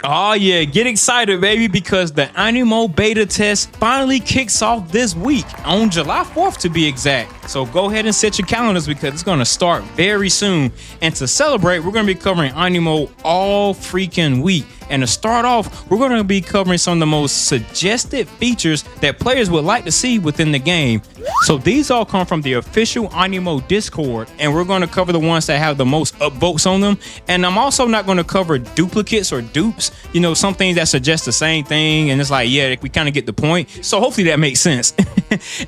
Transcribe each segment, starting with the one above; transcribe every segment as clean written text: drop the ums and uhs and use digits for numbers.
Oh yeah, get excited, baby, because the Animo beta test finally kicks off this week, on July 4th to be exact. So go ahead and set your calendars because it's going to start very soon. And to celebrate, we're going to be covering Animo all freaking week. And to start off, we're going to be covering some of the most suggested features that players would like to see within the game. So these all come from the official Animo Discord, and we're going to cover the ones that have the most upvotes on them. And I'm also not going to cover duplicates or dupes, some things that suggest the same thing, and it's like, yeah, we kind of get the point. So hopefully that makes sense.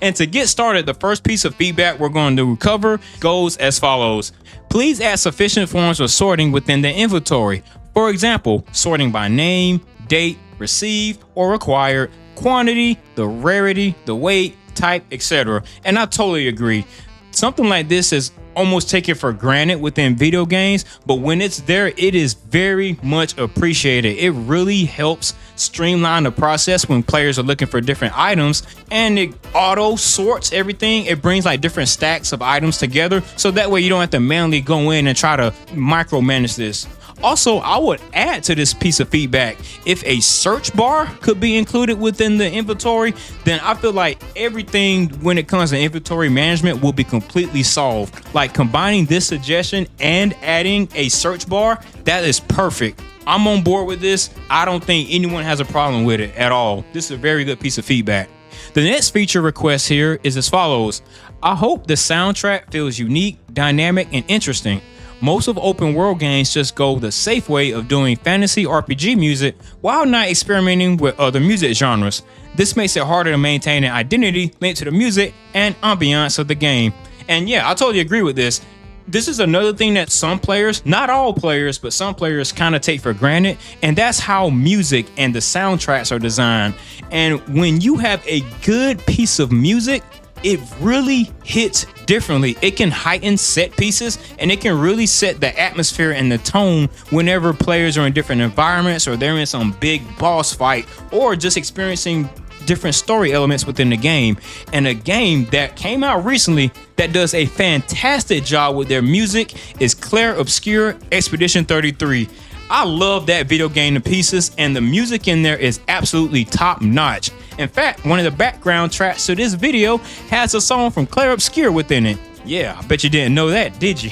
And to get started, the first piece of feedback we're going to cover goes as follows. Please add sufficient forms of sorting within the inventory. For example, sorting by name, date, received or required, quantity, the rarity, the weight, type, etc. And I totally agree. Something like this is almost taken for granted within video games, but when it's there, it is very much appreciated. It really helps streamline the process when players are looking for different items, and it auto sorts everything. It brings like different stacks of items together, so that way you don't have to manually go in and try to micromanage this. Also, I would add to this piece of feedback, if a search bar could be included within the inventory, then I feel like everything when it comes to inventory management will be completely solved. Like combining this suggestion and adding a search bar, that is perfect. I'm on board with this. I don't think anyone has a problem with it at all. This is a very good piece of feedback. The next feature request here is as follows. I hope the soundtrack feels unique, dynamic, and interesting. Most of open world games just go the safe way of doing fantasy RPG music while not experimenting with other music genres. This makes it harder to maintain an identity linked to the music and ambiance of the game. And yeah, I totally agree with this. This is another thing that some players, not all players, but some players kind of take for granted, and that's how music and the soundtracks are designed. And when you have a good piece of music, it really hits differently. It can heighten set pieces, and it can really set the atmosphere and the tone whenever players are in different environments, or they're in some big boss fight, or just experiencing different story elements within the game. And a game that came out recently that does a fantastic job with their music is Clair Obscur Expedition 33. I love that video game to pieces, and the music in there is absolutely top notch. In fact, one of the background tracks to this video has a song from Clair Obscur within it. Yeah, I bet you didn't know that, did you?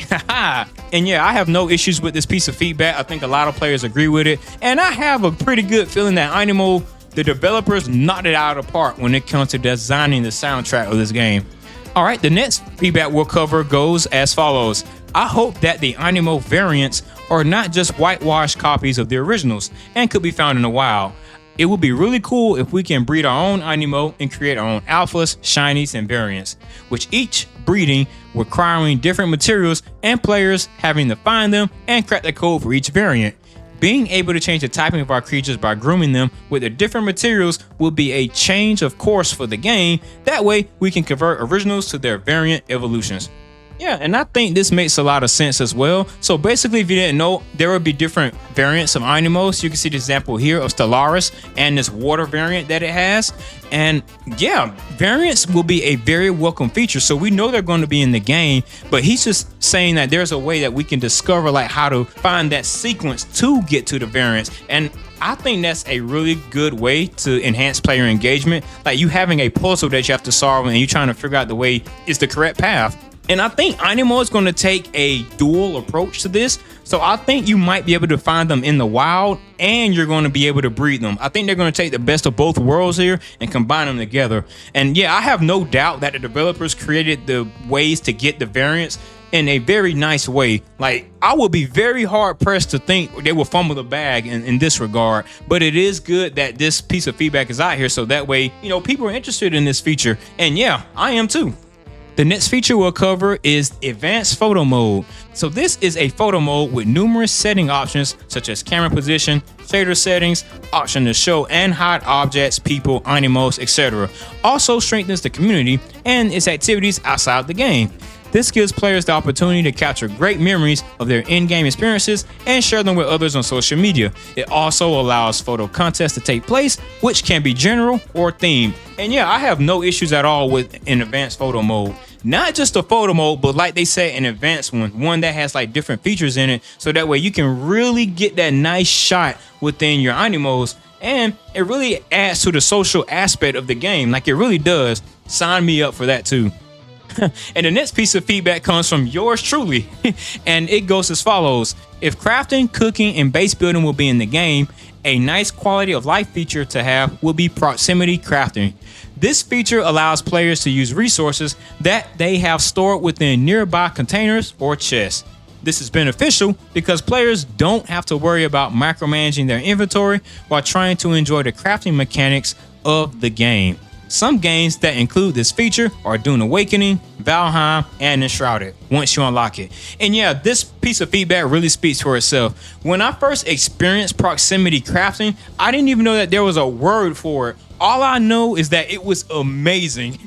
And yeah, I have no issues with this piece of feedback. I think a lot of players agree with it, and I have a pretty good feeling that Animo, the developers, knocked it out of the park when it comes to designing the soundtrack of this game. All right, the next feedback we'll cover goes as follows. I hope that the Animo variants are not just whitewashed copies of the originals and could be found in the wild. It would be really cool if we can breed our own Animo and create our own alphas, shinies, and variants, with each breeding requiring different materials and players having to find them and crack the code for each variant. Being able to change the typing of our creatures by grooming them with the different materials will be a change of course for the game. That way we can convert originals to their variant evolutions. Yeah, and I think this makes a lot of sense as well. So basically, if you didn't know, there would be different variants of Animos. You can see the example here of Stellaris and this water variant that it has. And yeah, variants will be a very welcome feature. So we know they're going to be in the game, but he's just saying that there's a way that we can discover like how to find that sequence to get to the variants. And I think that's a really good way to enhance player engagement. Like you having a puzzle that you have to solve and you trying to figure out the way is the correct path. And I think Animo is going to take a dual approach to this. So I think you might be able to find them in the wild and you're going to be able to breed them. I think they're going to take the best of both worlds here and combine them together. And yeah, I have no doubt that the developers created the ways to get the variants in a very nice way. Like I would be very hard pressed to think they will fumble the bag in this regard, but it is good that this piece of feedback is out here. So that way, people are interested in this feature. And yeah, I am too. The next feature we'll cover is Advanced Photo Mode. So this is a photo mode with numerous setting options such as camera position, shader settings, option to show and hide objects, people, animals, etc. Also strengthens the community and its activities outside the game. This gives players the opportunity to capture great memories of their in-game experiences and share them with others on social media. It also allows photo contests to take place, which can be general or themed. And yeah, I have no issues at all with an advanced photo mode. Not just a photo mode, but like they said, an advanced one that has like different features in it. So that way you can really get that nice shot within your Animos. And it really adds to the social aspect of the game. Like it really does. Sign me up for that too. And the next piece of feedback comes from yours truly. And it goes as follows. If crafting, cooking, and base building will be in the game, a nice quality of life feature to have will be proximity crafting. This feature allows players to use resources that they have stored within nearby containers or chests. This is beneficial because players don't have to worry about micromanaging their inventory while trying to enjoy the crafting mechanics of the game. Some games that include this feature are Dune Awakening, Valheim, and Enshrouded once you unlock it. And yeah, this piece of feedback really speaks for itself. When I first experienced proximity crafting, I didn't even know that there was a word for it. All I know is that it was amazing.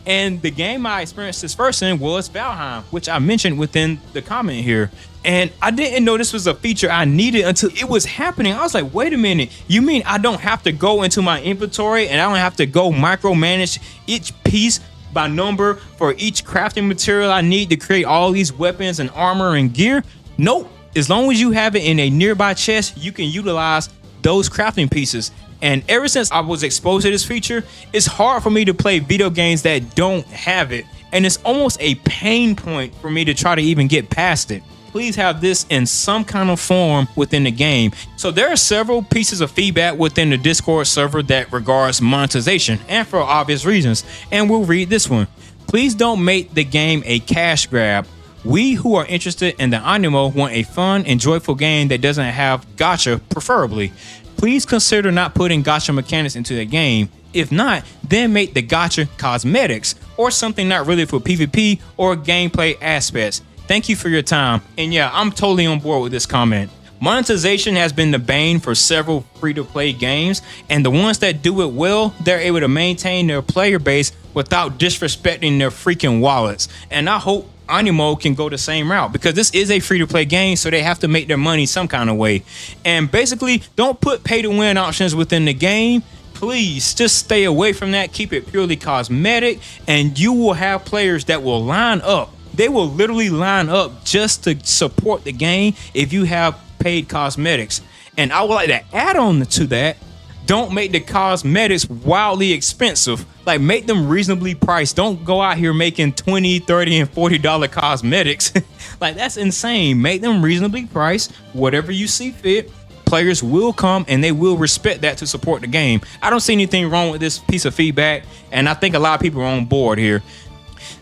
And the game I experienced this first in was Valheim, which I mentioned within the comment here. And I didn't know this was a feature I needed until it was happening. I was like, wait a minute, you mean I don't have to go into my inventory and I don't have to go micromanage each piece by number for each crafting material I need to create all these weapons and armor and gear? Nope. As long as you have it in a nearby chest, you can utilize those crafting pieces. And ever since I was exposed to this feature, it's hard for me to play video games that don't have it. And it's almost a pain point for me to try to even get past it. Please have this in some kind of form within the game. So there are several pieces of feedback within the Discord server that regards monetization, and for obvious reasons. And we'll read this one. Please don't make the game a cash grab. We who are interested in the Animo want a fun and joyful game that doesn't have gacha, preferably. Please consider not putting gacha mechanics into the game. If not, then make the gacha cosmetics or something not really for PvP or gameplay aspects. Thank you for your time. And yeah, I'm totally on board with this comment. Monetization has been the bane for several free-to-play games, and the ones that do it well, they're able to maintain their player base without disrespecting their freaking wallets. And I hope Animo can go the same route, because this is a free-to-play game, so they have to make their money some kind of way. And basically, don't put pay-to-win options within the game. Please just stay away from that. Keep it purely cosmetic, and you will have players that will line up. They will literally line up just to support the game if you have paid cosmetics. And I would like to add on to that, don't make the cosmetics wildly expensive. Like, make them reasonably priced. Don't go out here making $20, $30, and $40 cosmetics. Like, that's insane. Make them reasonably priced, whatever you see fit. Players will come and they will respect that to support the game. I don't see anything wrong with this piece of feedback, and I think a lot of people are on board here.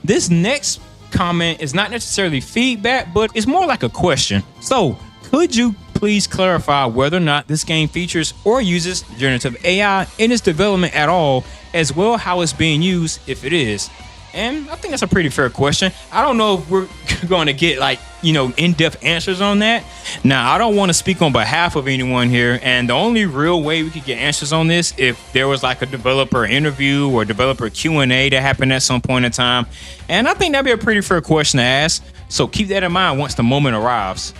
This next comment is not necessarily feedback, but it's more like a question. So, could you please clarify whether or not this game features or uses generative AI in its development at all, as well how it's being used if it is? And I think that's a pretty fair question. I don't know if we're going to get in-depth answers on that. Now, I don't want to speak on behalf of anyone here, and the only real way we could get answers on this if there was like a developer interview or developer Q&A that happened at some point in time. And I think that'd be a pretty fair question to ask. So keep that in mind once the moment arrives.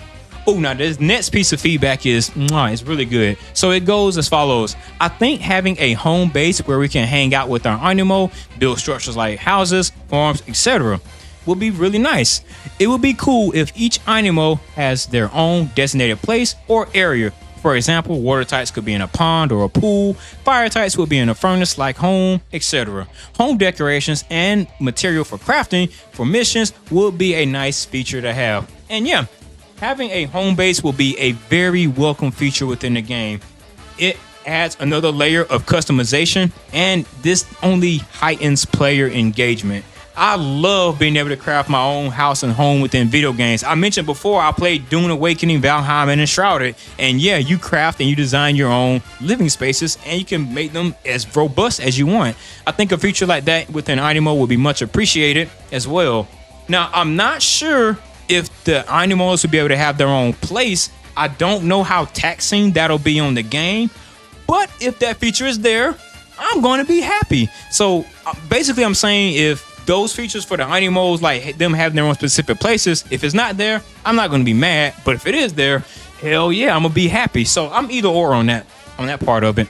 Oh, now this next piece of feedback is it's really good. So it goes as follows. I think having a home base where we can hang out with our Animo, build structures like houses, farms, etc. would be really nice. It would be cool if each Animo has their own designated place or area. For example, water types could be in a pond or a pool, fire types would be in a furnace like home, etc. Home decorations and material for crafting for missions would be a nice feature to have. And yeah, having a home base will be a very welcome feature within the game. It adds another layer of customization, and this only heightens player engagement. I love being able to craft my own house and home within video games. I mentioned before I played Dune Awakening, Valheim, and Enshrouded. And yeah, you craft and you design your own living spaces, and you can make them as robust as you want. I think a feature like that within Animo would be much appreciated as well. Now, I'm not sure if the Animals will be able to have their own place. I don't know how taxing that'll be on the game, but if that feature is there, I'm going to be happy. So basically I'm saying if those features for the Animals, like them having their own specific places, if it's not there, I'm not going to be mad. But if it is there, hell yeah, I'm going to be happy. So I'm either or on that part of it.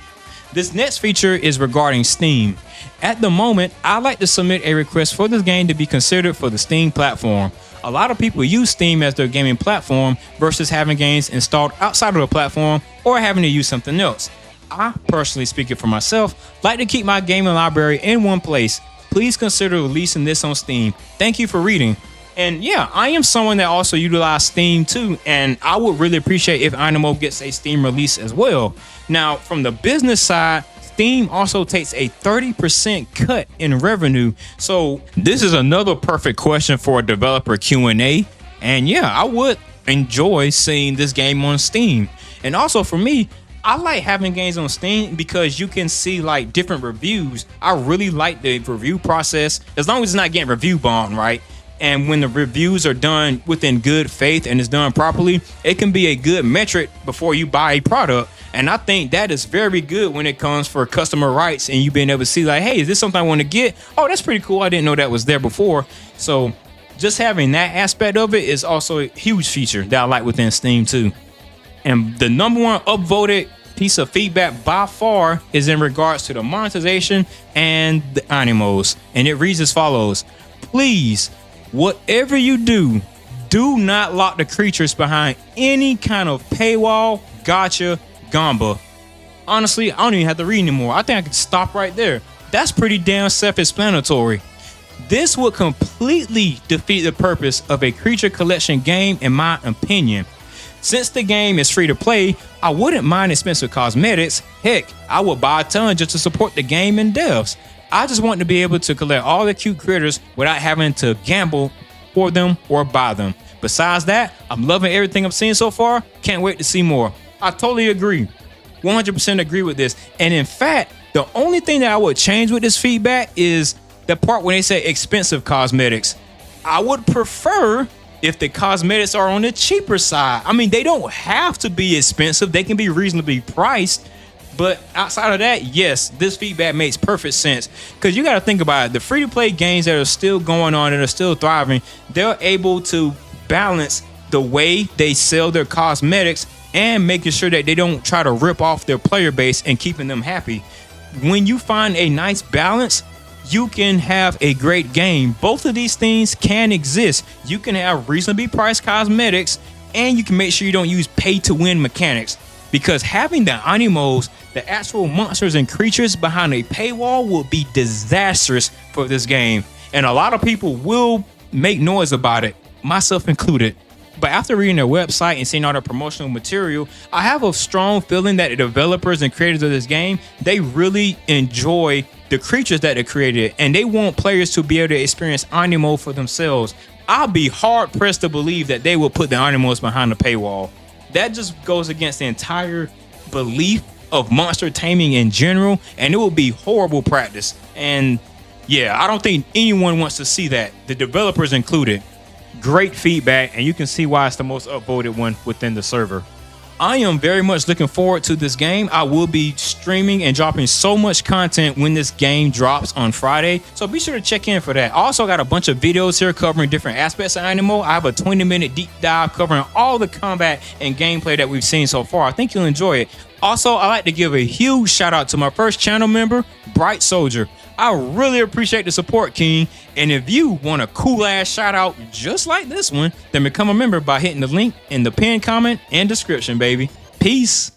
This next feature is regarding Steam. At the moment, I like to submit a request for this game to be considered for the Steam platform. A lot of people use Steam as their gaming platform versus having games installed outside of the platform or having to use something else. I, personally speaking for myself, like to keep my gaming library in one place. Please consider releasing this on Steam. Thank you for reading. And yeah, I am someone that also utilizes Steam too, and I would really appreciate if Animo gets a Steam release as well. Now, from the business side, Steam also takes a 30% cut in revenue. So this is another perfect question for a developer Q&A. And yeah, I would enjoy seeing this game on Steam. And also for me, I like having games on Steam because you can see like different reviews. I really like the review process, as long as it's not getting review bombed, right? And when the reviews are done within good faith and it's done properly, it can be a good metric before you buy a product. And I think that is very good when it comes for customer rights and you being able to see like, hey, is this something I want to get? Oh, that's pretty cool. I didn't know that was there before. So just having that aspect of it is also a huge feature that I like within Steam too. And the number one upvoted piece of feedback by far is in regards to the monetization and the Animos. And it reads as follows: please, whatever you do, do not lock the creatures behind any kind of paywall, gotcha, gamba. Honestly, I don't even have to read anymore. I think I could stop right there. That's pretty damn self-explanatory. This would completely defeat the purpose of a creature collection game, in my opinion. Since the game is free to play, I wouldn't mind expensive cosmetics. Heck, I would buy a ton just to support the game and devs. I just want to be able to collect all the cute critters without having to gamble for them or buy them. Besides that, I'm loving everything I'm seeing so far. Can't wait to see more. I totally agree. 100% agree with this. And in fact, the only thing that I would change with this feedback is the part when they say expensive cosmetics. I would prefer if the cosmetics are on the cheaper side. I mean, they don't have to be expensive. They can be reasonably priced. But outside of that, yes, this feedback makes perfect sense. Because you got to think about it. The free-to-play games that are still going on and are still thriving, they're able to balance the way they sell their cosmetics and making sure that they don't try to rip off their player base and keeping them happy. When you find a nice balance, you can have a great game. Both of these things can exist. You can have reasonably priced cosmetics and you can make sure you don't use pay-to-win mechanics. Because having the Animos, the actual monsters and creatures behind a paywall, will be disastrous for this game. And a lot of people will make noise about it, myself included. But after reading their website and seeing all the promotional material, I have a strong feeling that the developers and creators of this game, they really enjoy the creatures that they created, and they want players to be able to experience Animo for themselves. I'll be hard pressed to believe that they will put the Animos behind the paywall. That just goes against the entire belief of monster taming in general, and it will be horrible practice. And yeah, I don't think anyone wants to see that, the developers included. Great feedback, and you can see why it's the most upvoted one within the server. I am very much looking forward to this game. I will be streaming and dropping so much content when this game drops on Friday, so be sure to check in for that. I also got a bunch of videos here covering different aspects of Animo. I have a 20-minute deep dive covering all the combat and gameplay that we've seen so far. I think you'll enjoy it. Also, I'd like to give a huge shout out to my first channel member, Bright Soldier. I really appreciate the support, King. And if you want a cool ass shout out just like this one, then become a member by hitting the link in the pinned comment and description, baby. Peace.